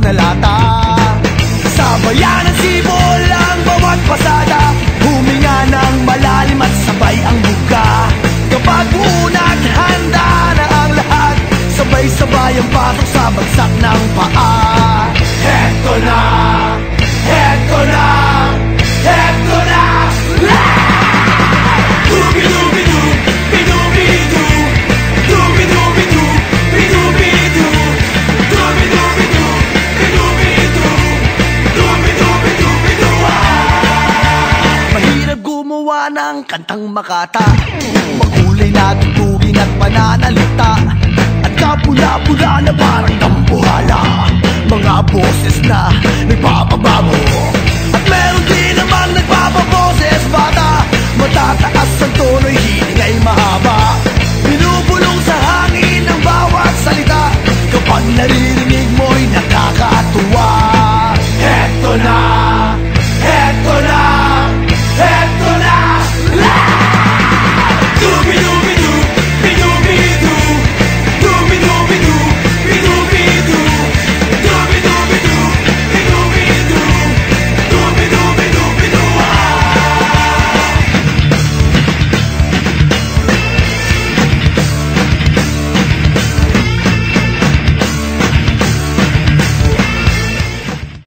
na lata. Sa bayan ng sibol ang bawat pasada, huminga ng malalim at sabay ang buka. Kapag unat handa na ang lahat, sabay-sabay ang pasok sa bagsak ng paa. Heto na, heto na, heto na. Dubi-dubi-du, bidubi-du, dubi-dubi-du, bidubi-du, dubi-dubi-du, bidubi-du, dubi-dubi-du, bidu. Mahirap gumawa ng kantang makata, makulay na tugtugin at pananalita, at kapula-pula na parang dambuhala. Mga boses na nagpa